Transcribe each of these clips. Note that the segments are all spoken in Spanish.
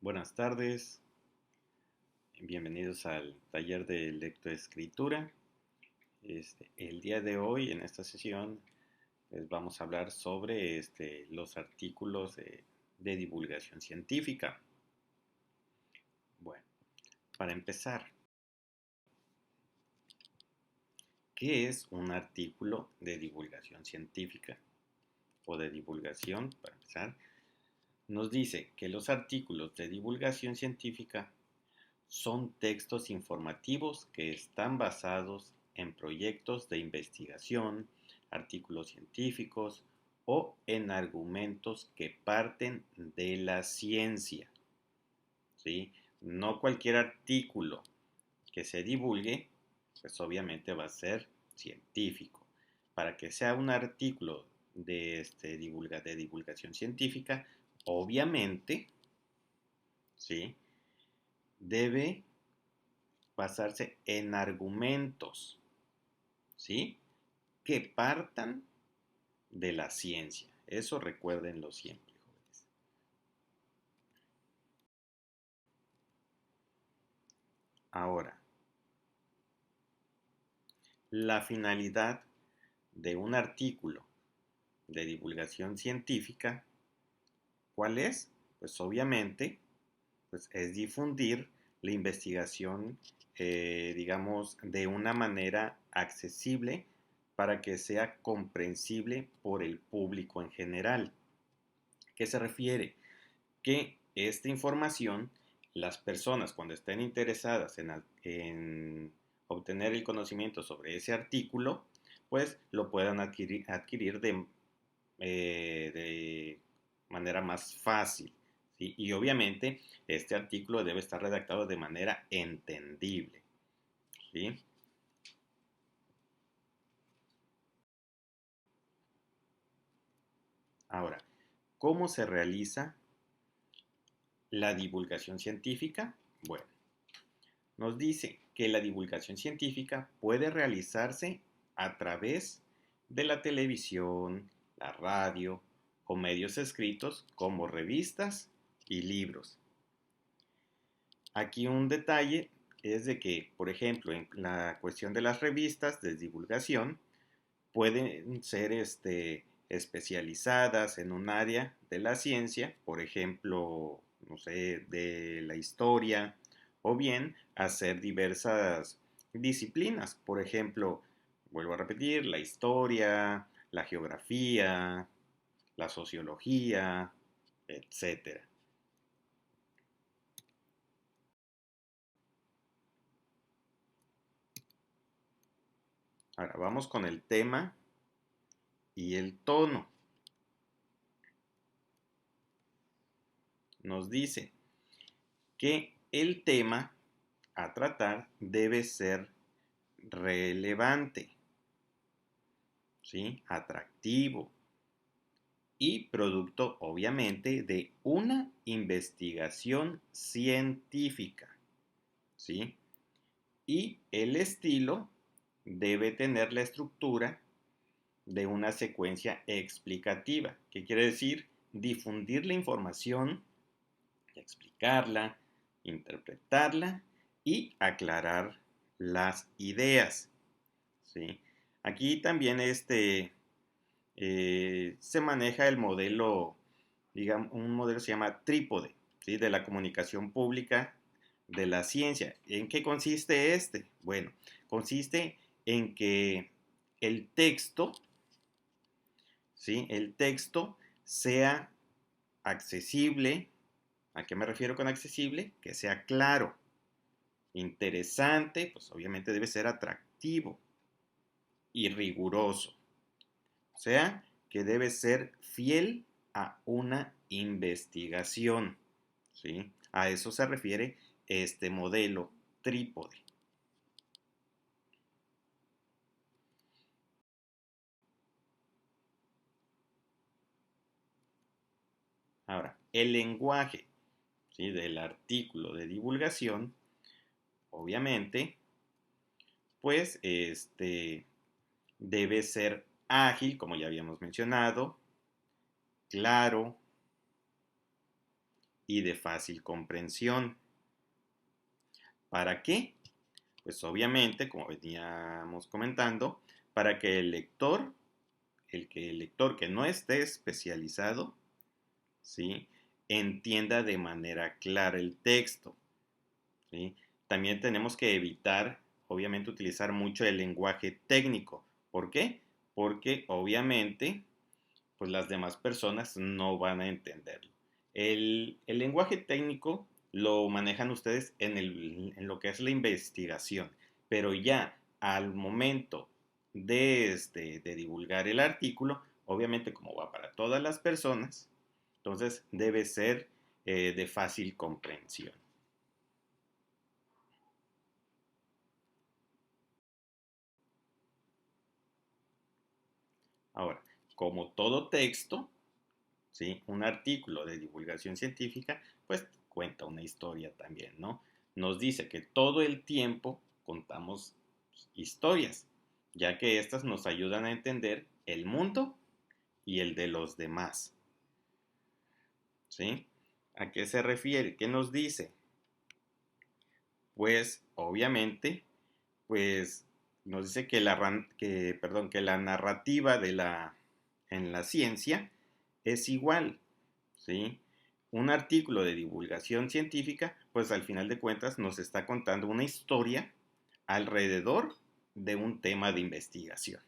Buenas tardes, bienvenidos al taller de lectoescritura. El día de hoy, en esta sesión, pues vamos a hablar sobre los artículos de divulgación científica. Bueno, para empezar, ¿qué es un artículo de divulgación científica? O de divulgación, para empezar, nos dice que los artículos de divulgación científica son textos informativos que están basados en proyectos de investigación, artículos científicos o en argumentos que parten de la ciencia. ¿Sí? No cualquier artículo que se divulgue, pues obviamente va a ser científico. Para que sea un artículo de divulgación científica, obviamente, ¿sí? Debe basarse en argumentos, ¿sí? Que partan de la ciencia. Eso recuérdenlo siempre, jóvenes. Ahora, la finalidad de un artículo de divulgación científica, ¿cuál es? Pues obviamente, pues es difundir la investigación, digamos, de una manera accesible para que sea comprensible por el público en general. ¿Qué se refiere? Que esta información, las personas cuando estén interesadas en obtener el conocimiento sobre ese artículo, pues lo puedan adquirir de manera más fácil. ¿Sí? Y obviamente este artículo debe estar redactado de manera entendible. ¿Sí? Ahora, ¿cómo se realiza la divulgación científica? Bueno, nos dice que la divulgación científica puede realizarse a través de la televisión, la radio o medios escritos como revistas y libros. Aquí un detalle es de que, por ejemplo, en la cuestión de las revistas de divulgación, pueden ser especializadas en un área de la ciencia, por ejemplo, no sé, de la historia, o bien hacer diversas disciplinas, por ejemplo, vuelvo a repetir, la historia, la geografía, la sociología, etcétera. Ahora vamos con el tema y el tono. Nos dice que el tema a tratar debe ser relevante, ¿sí? Atractivo y producto, obviamente, de una investigación científica, ¿sí? Y el estilo debe tener la estructura de una secuencia explicativa, que quiere decir difundir la información, explicarla, interpretarla y aclarar las ideas. ¿Sí? Aquí también se maneja el modelo, digamos, un modelo que se llama trípode, ¿sí? De la comunicación pública de la ciencia. ¿En qué consiste este? Bueno, consiste en que el texto, ¿sí? El texto sea accesible. ¿A qué me refiero con accesible? Que sea claro, interesante, pues obviamente debe ser atractivo y riguroso. O sea, que debe ser fiel a una investigación. ¿Sí? A eso se refiere este modelo trípode. Ahora, el lenguaje, ¿sí? Del artículo de divulgación, obviamente, pues debe ser ágil, como ya habíamos mencionado, claro, y de fácil comprensión. ¿Para qué? Pues obviamente, como veníamos comentando, para que el lector que no esté especializado, ¿sí?, entienda de manera clara el texto, ¿sí? También tenemos que evitar, obviamente, utilizar mucho el lenguaje técnico. ¿Por qué? Porque obviamente, pues las demás personas no van a entenderlo. El lenguaje técnico lo manejan ustedes en lo que es la investigación, pero ya al momento de divulgar el artículo, obviamente como va para todas las personas, entonces debe ser de fácil comprensión. Ahora, como todo texto, ¿sí?, un artículo de divulgación científica, pues cuenta una historia también, ¿no? Nos dice que todo el tiempo contamos historias, ya que estas nos ayudan a entender el mundo y el de los demás, ¿sí? ¿A qué se refiere? ¿Qué nos dice? Pues obviamente, pues nos dice que la narrativa en la ciencia es igual, ¿sí? Un artículo de divulgación científica, pues al final de cuentas nos está contando una historia alrededor de un tema de investigación,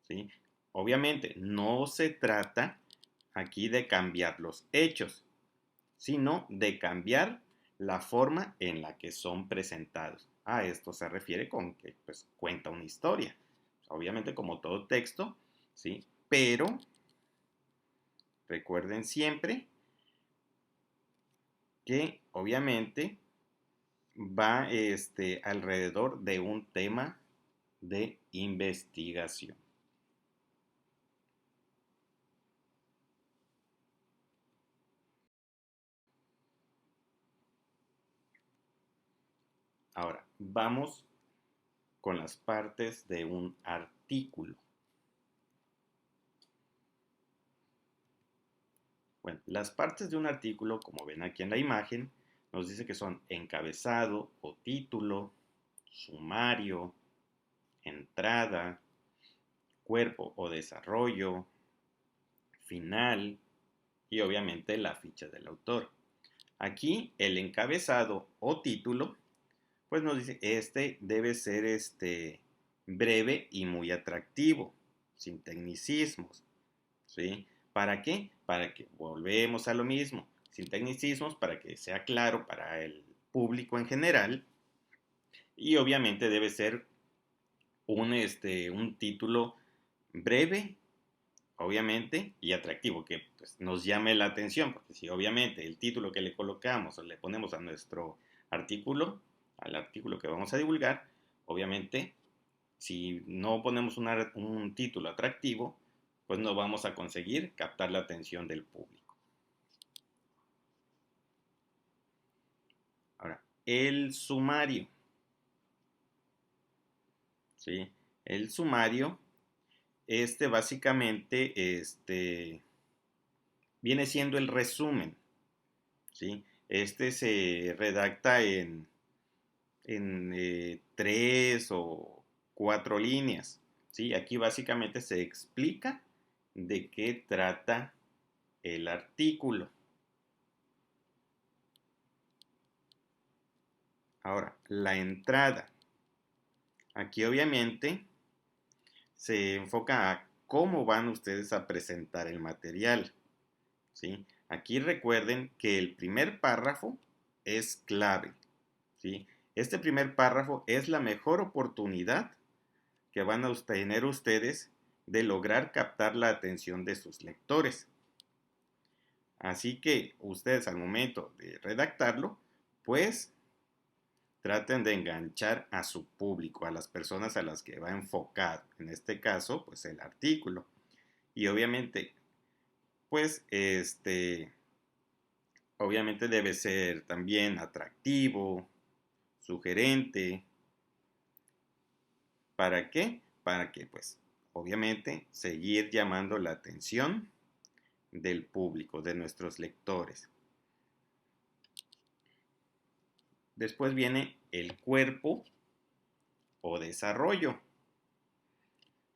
¿sí? Obviamente no se trata aquí de cambiar los hechos, sino de cambiar la forma en la que son presentados. A esto se refiere con que pues, cuenta una historia. Obviamente como todo texto, ¿sí? Pero recuerden siempre que obviamente va alrededor de un tema de investigación. Ahora, vamos con las partes de un artículo. Bueno, las partes de un artículo, como ven aquí en la imagen, nos dice que son encabezado o título, sumario, entrada, cuerpo o desarrollo, final y obviamente la ficha del autor. Aquí el encabezado o título, pues nos dice, debe ser breve y muy atractivo, sin tecnicismos, ¿sí? ¿Para qué? Para que volvemos a lo mismo, sin tecnicismos, para que sea claro para el público en general y obviamente debe ser un título breve, obviamente, y atractivo, que pues, nos llame la atención, porque si obviamente el título que le colocamos o le ponemos a nuestro artículo, al artículo que vamos a divulgar, obviamente, si no ponemos un título atractivo, pues no vamos a conseguir captar la atención del público. Ahora, el sumario, ¿sí? El sumario, básicamente, viene siendo el resumen, ¿sí? Este se redacta en 3 o 4 líneas, ¿sí? Aquí básicamente se explica de qué trata el artículo. Ahora, la entrada. Aquí obviamente se enfoca a cómo van ustedes a presentar el material, ¿sí? Aquí recuerden que el primer párrafo es clave, ¿sí? Este primer párrafo es la mejor oportunidad que van a tener ustedes de lograr captar la atención de sus lectores. Así que ustedes al momento de redactarlo, pues traten de enganchar a su público, a las personas a las que va enfocado, en este caso, pues el artículo. Y obviamente, pues obviamente debe ser también atractivo, sugerente. ¿Para qué? Para que, pues, obviamente, seguir llamando la atención del público, de nuestros lectores. Después viene el cuerpo o desarrollo,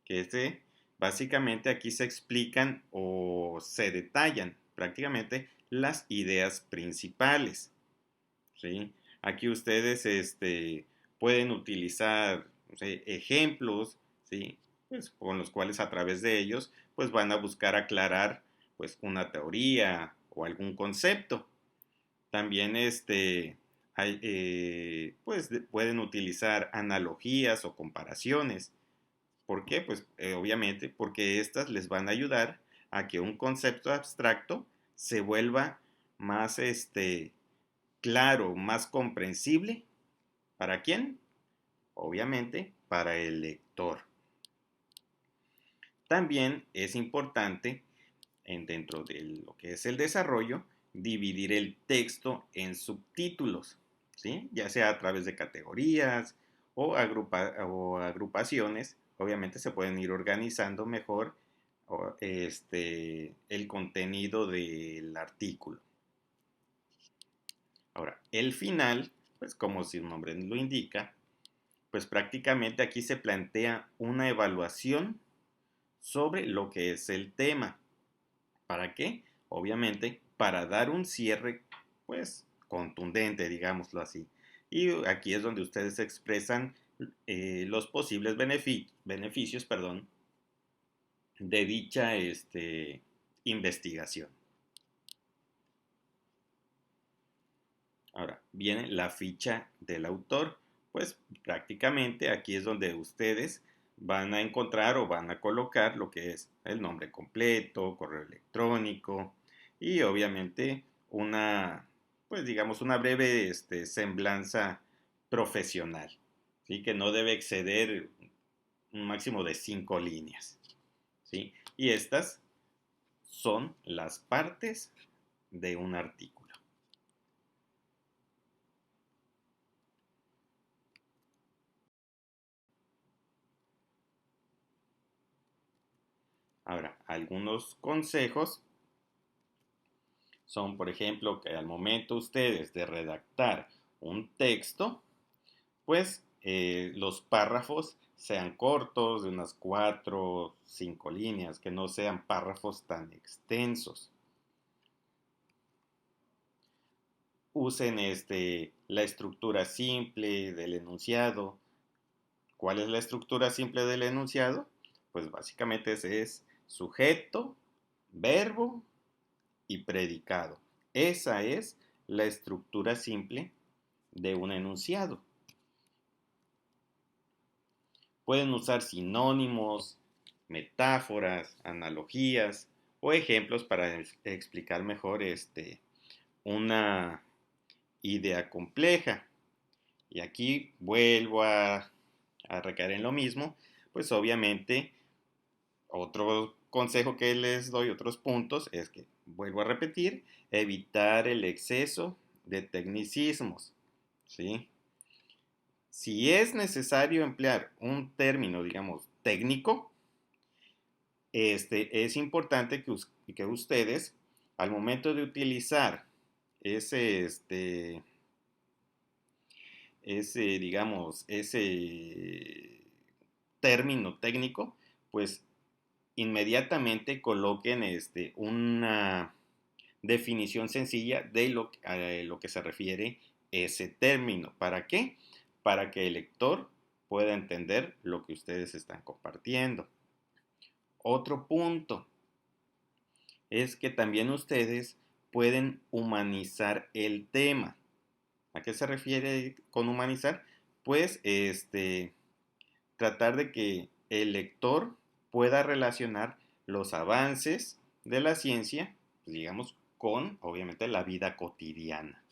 que básicamente aquí se explican o se detallan prácticamente las ideas principales, ¿sí? Aquí ustedes pueden utilizar, no sé, ejemplos, ¿sí? Pues, con los cuales a través de ellos pues, van a buscar aclarar pues, una teoría o algún concepto. También pues, pueden utilizar analogías o comparaciones. ¿Por qué? Pues obviamente porque estas les van a ayudar a que un concepto abstracto se vuelva más claro, más comprensible. ¿Para quién? Obviamente para el lector. También es importante, dentro de lo que es el desarrollo, dividir el texto en subtítulos, ¿sí? Ya sea a través de categorías o agrupaciones. Obviamente se pueden ir organizando mejor el contenido del artículo. Ahora, el final, pues como su nombre lo indica, pues prácticamente aquí se plantea una evaluación sobre lo que es el tema. ¿Para qué? Obviamente para dar un cierre, pues, contundente, digámoslo así. Y aquí es donde ustedes expresan los posibles beneficios, perdón, de dicha investigación. Ahora, viene la ficha del autor. Pues prácticamente aquí es donde ustedes van a encontrar o van a colocar lo que es el nombre completo, correo electrónico y obviamente pues digamos, una breve semblanza profesional, ¿sí? Que no debe exceder un máximo de 5 líneas, ¿sí? Y estas son las partes de un artículo. Ahora, algunos consejos son, por ejemplo, que al momento ustedes de redactar un texto, pues los párrafos sean cortos, de unas 4 o 5 líneas, que no sean párrafos tan extensos. Usen la estructura simple del enunciado. ¿Cuál es la estructura simple del enunciado? Pues básicamente es sujeto, verbo y predicado. Esa es la estructura simple de un enunciado. Pueden usar sinónimos, metáforas, analogías o ejemplos para explicar mejor una idea compleja. Y aquí vuelvo a recaer en lo mismo, pues obviamente otro consejo que les doy, otros puntos, es que, vuelvo a repetir, evitar el exceso de tecnicismos, ¿sí? Si es necesario emplear un término, digamos, técnico, es importante que ustedes, al momento de utilizar ese, digamos, ese término técnico, pues inmediatamente coloquen una definición sencilla de lo que se refiere ese término. ¿Para qué? Para que el lector pueda entender lo que ustedes están compartiendo. Otro punto es que también ustedes pueden humanizar el tema. ¿A qué se refiere con humanizar? Pues tratar de que el lector pueda relacionar los avances de la ciencia, pues, digamos, con, obviamente, la vida cotidiana.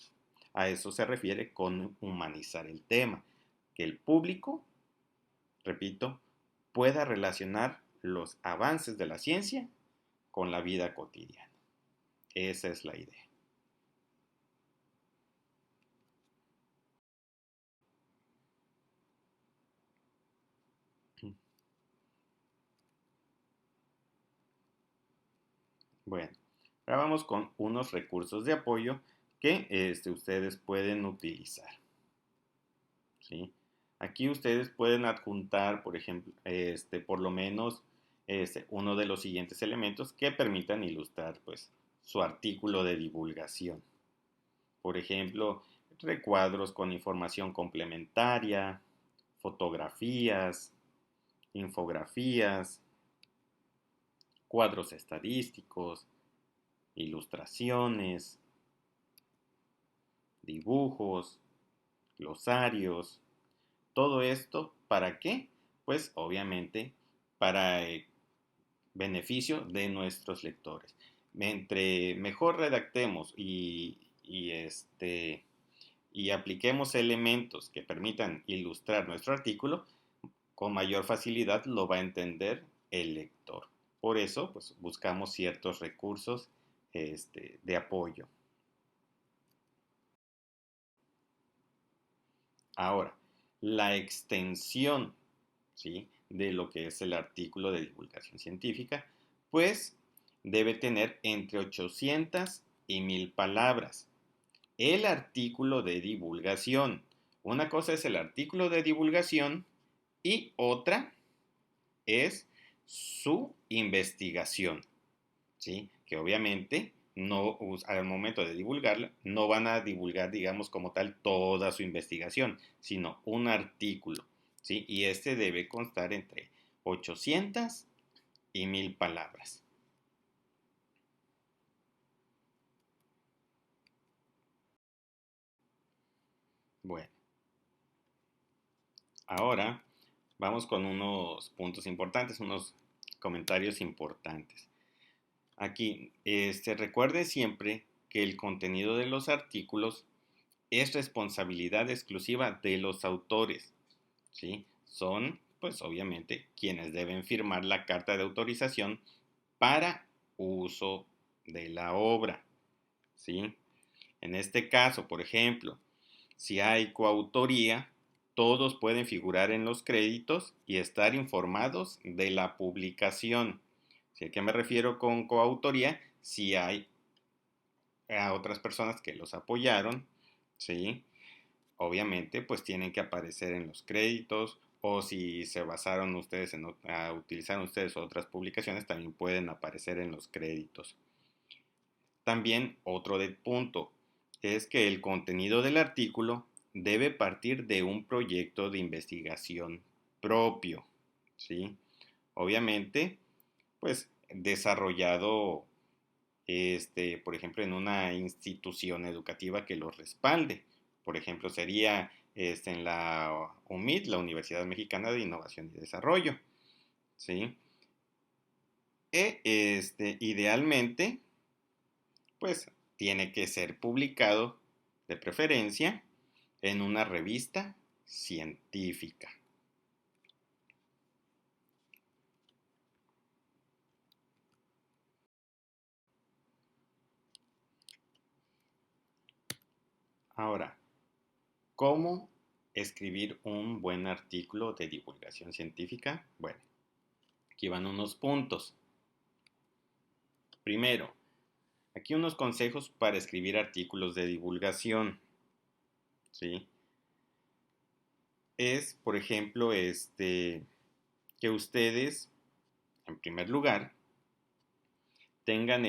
A eso se refiere con humanizar el tema. Que el público, repito, pueda relacionar los avances de la ciencia con la vida cotidiana. Esa es la idea. Bueno, ahora vamos con unos recursos de apoyo que ustedes pueden utilizar. ¿sí? Aquí ustedes pueden adjuntar, por ejemplo, por lo menos uno de los siguientes elementos que permitan ilustrar pues, su artículo de divulgación. Por ejemplo, recuadros con información complementaria, fotografías, infografías, cuadros estadísticos, ilustraciones, dibujos, glosarios. Todo esto, ¿para qué? Pues obviamente para beneficio de nuestros lectores. Entre mejor redactemos y apliquemos elementos que permitan ilustrar nuestro artículo, con mayor facilidad lo va a entender el lector. Por eso, pues, buscamos ciertos recursos de apoyo. Ahora, la extensión, ¿sí?, de lo que es el artículo de divulgación científica, pues debe tener entre 800 y 1000 palabras. El artículo de divulgación. Una cosa es el artículo de divulgación y otra es su investigación, ¿sí? Que obviamente no, al momento de divulgarla, no van a divulgar, digamos, como tal, toda su investigación, sino un artículo, ¿sí? Y este debe constar entre 800 y 1000 palabras. Bueno, ahora vamos con unos puntos importantes, unos comentarios importantes. Aquí, recuerde siempre que el contenido de los artículos es responsabilidad exclusiva de los autores, ¿sí? Son, pues obviamente, quienes deben firmar la carta de autorización para uso de la obra, ¿sí? En este caso, por ejemplo, si hay coautoría, todos pueden figurar en los créditos y estar informados de la publicación. ¿Sí? ¿A qué me refiero con coautoría? Si hay a otras personas que los apoyaron, ¿sí? Obviamente, pues tienen que aparecer en los créditos o si se basaron ustedes utilizaron ustedes otras publicaciones, también pueden aparecer en los créditos. También otro punto es que el contenido del artículo debe partir de un proyecto de investigación propio, ¿sí? Obviamente, pues desarrollado, por ejemplo, en una institución educativa que lo respalde. Por ejemplo, sería en la UMID, la Universidad Mexicana de Innovación y Desarrollo, ¿sí? Idealmente, pues tiene que ser publicado de preferencia en una revista científica. Ahora, ¿cómo escribir un buen artículo de divulgación científica? Bueno, aquí van unos puntos. Primero, aquí unos consejos para escribir artículos de divulgación, ¿sí? Es, por ejemplo, que ustedes, en primer lugar, tengan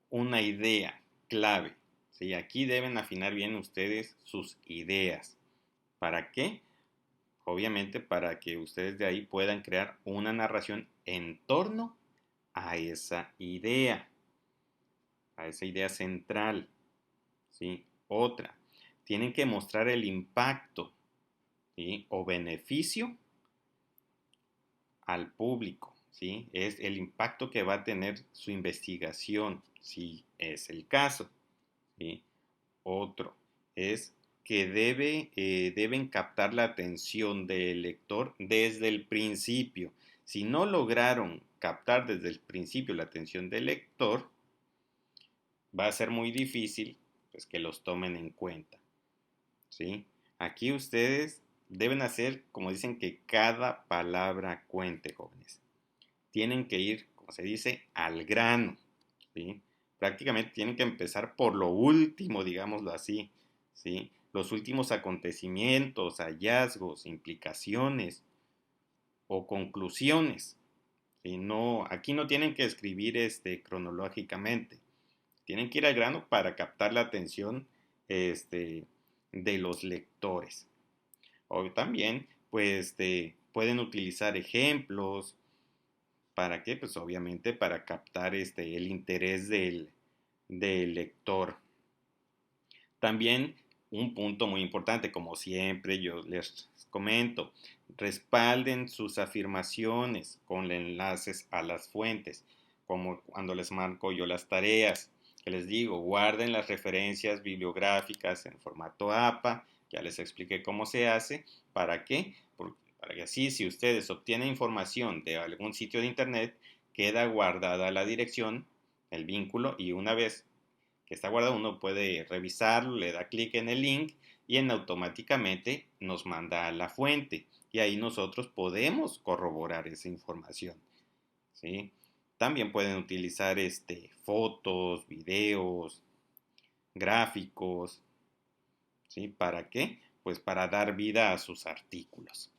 una idea clave, ¿sí? Aquí deben afinar bien ustedes sus ideas. ¿Para qué? Obviamente para que ustedes de ahí puedan crear una narración en torno a esa idea central, ¿sí? Otra, tienen que mostrar el impacto, ¿sí?, o beneficio al público, ¿sí? Es el impacto que va a tener su investigación, si es el caso, ¿sí? Otro es que deben captar la atención del lector desde el principio. Si no lograron captar desde el principio la atención del lector, va a ser muy difícil, pues, que los tomen en cuenta, ¿sí? Aquí ustedes deben hacer, como dicen, que cada palabra cuente, jóvenes. Tienen que ir, como se dice, al grano, ¿sí? Prácticamente tienen que empezar por lo último, digámoslo así, ¿sí? Los últimos acontecimientos, hallazgos, implicaciones o conclusiones. ¿Sí? No, aquí no tienen que escribir cronológicamente. Tienen que ir al grano para captar la atención de los lectores. O también, pues, pueden utilizar ejemplos. ¿Para qué? Pues obviamente para captar el interés del lector. También un punto muy importante, como siempre yo les comento, respalden sus afirmaciones con enlaces a las fuentes, como cuando les marco yo las tareas, que les digo, guarden las referencias bibliográficas en formato APA, ya les expliqué cómo se hace, ¿para qué? Para que así, si ustedes obtienen información de algún sitio de internet, queda guardada la dirección, el vínculo, y una vez que está guardado, uno puede revisarlo, le da clic en el link y automáticamente nos manda a la fuente. Y ahí nosotros podemos corroborar esa información. ¿Sí? También pueden utilizar fotos, videos, gráficos. ¿Sí? ¿Para qué? Pues para dar vida a sus artículos.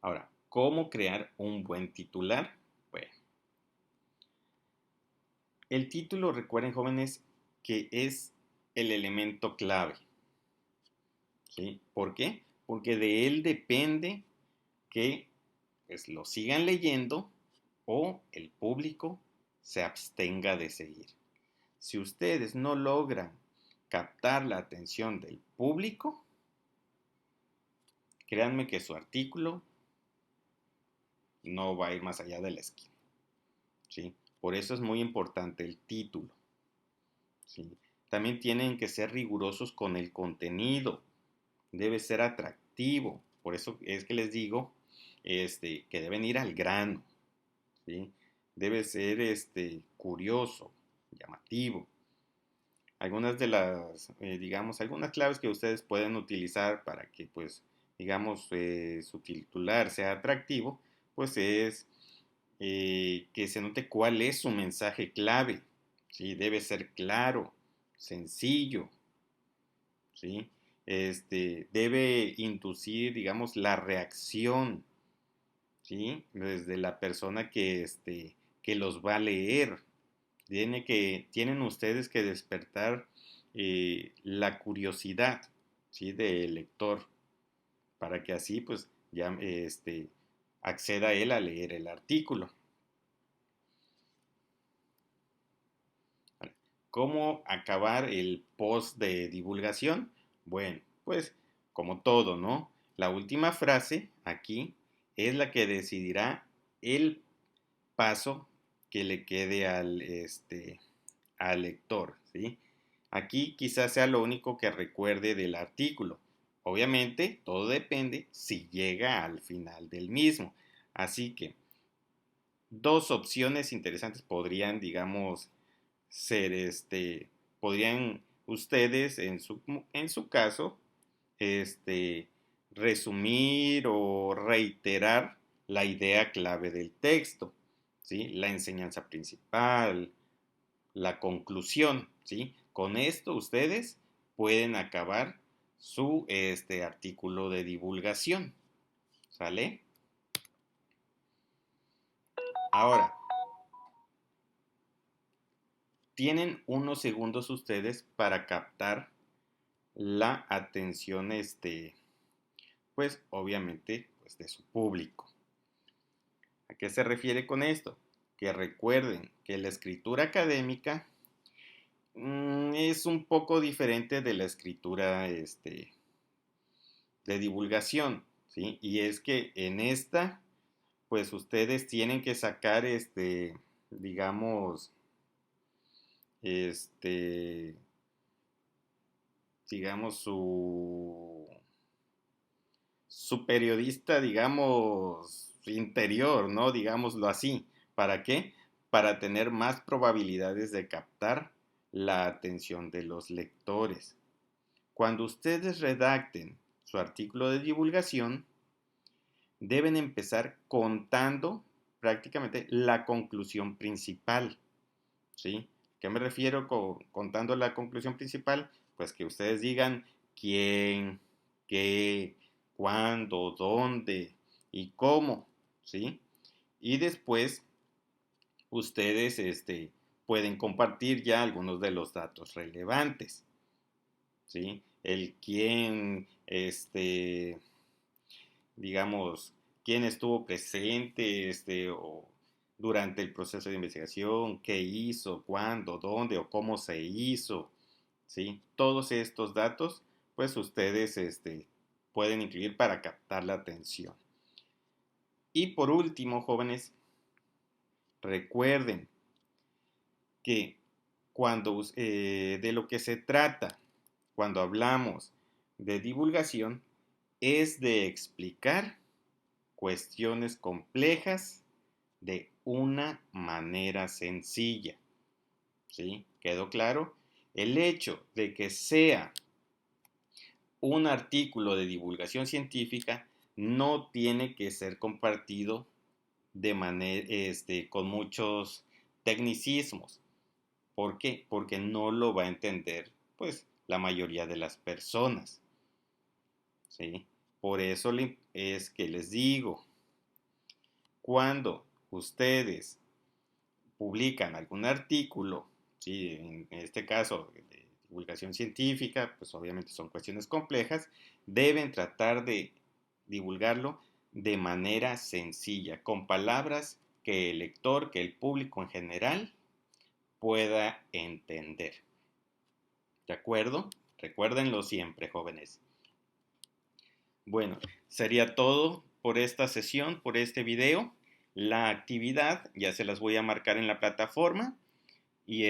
Ahora, ¿cómo crear un buen titular? Bueno, el título, recuerden jóvenes, que es el elemento clave. ¿Sí? ¿Por qué? Porque de él depende que pues, lo sigan leyendo o el público se abstenga de seguir. Si ustedes no logran captar la atención del público, créanme que su artículo no va a ir más allá de la esquina. ¿Sí? Por eso es muy importante el título. ¿Sí? También tienen que ser rigurosos con el contenido. Debe ser atractivo. Por eso es que les digo que deben ir al grano. ¿Sí? Debe ser curioso, llamativo. Algunas de las, digamos, algunas claves que ustedes pueden utilizar para que, pues, digamos, su titular sea atractivo, pues es que se note cuál es su mensaje clave. ¿Sí? Debe ser claro, sencillo, ¿sí? Debe inducir, digamos, la reacción, ¿sí? Desde la persona que los va a leer. Tienen ustedes que despertar la curiosidad, ¿sí? Del lector, para que así, pues, ya acceda él a leer el artículo. ¿Cómo acabar el post de divulgación? Bueno, pues como todo, ¿no? La última frase aquí es la que decidirá el paso que le quede al lector, ¿sí? Aquí quizás sea lo único que recuerde del artículo. Obviamente, todo depende si llega al final del mismo. Así que dos opciones interesantes podrían, digamos, ser podrían ustedes en su caso este resumir o reiterar la idea clave del texto, ¿sí? La enseñanza principal, la conclusión, ¿sí? Con esto ustedes pueden acabar su artículo de divulgación, ¿sale? Ahora, tienen unos segundos ustedes para captar la atención, pues obviamente, pues de su público. ¿A qué se refiere con esto? Que recuerden que la escritura académica es un poco diferente de la escritura de divulgación, ¿sí? Y es que en esta, pues ustedes tienen que sacar, digamos, este, digamos, su periodista, digamos, interior, ¿no? Digámoslo así. ¿Para qué? Para tener más probabilidades de captar la atención de los lectores. Cuando ustedes redacten su artículo de divulgación, deben empezar contando prácticamente la conclusión principal, ¿sí? ¿Qué me refiero contando la conclusión principal? Pues que ustedes digan quién, qué, cuándo, dónde y cómo, ¿sí? Y después ustedes pueden compartir ya algunos de los datos relevantes, ¿sí? El quién, digamos, quién estuvo presente, o durante el proceso de investigación, qué hizo, cuándo, dónde o cómo se hizo, ¿sí? Todos estos datos, pues ustedes, pueden incluir para captar la atención. Y por último, jóvenes, recuerden que de lo que se trata cuando hablamos de divulgación es de explicar cuestiones complejas de una manera sencilla. ¿Sí? ¿Quedó claro? El hecho de que sea un artículo de divulgación científica no tiene que ser compartido de manera, con muchos tecnicismos. ¿Por qué? Porque no lo va a entender, pues, la mayoría de las personas. ¿Sí? Por eso es que les digo, cuando ustedes publican algún artículo, ¿sí? En este caso de divulgación científica, pues obviamente son cuestiones complejas, deben tratar de divulgarlo de manera sencilla, con palabras que el lector, que el público en general pueda entender. ¿De acuerdo? Recuérdenlo siempre, jóvenes. Bueno, sería todo por esta sesión, por este video. La actividad ya se las voy a marcar en la plataforma. Y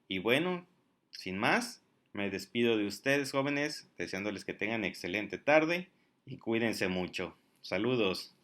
y bueno, sin más, me despido de ustedes, jóvenes, deseándoles que tengan excelente tarde y cuídense mucho. Saludos.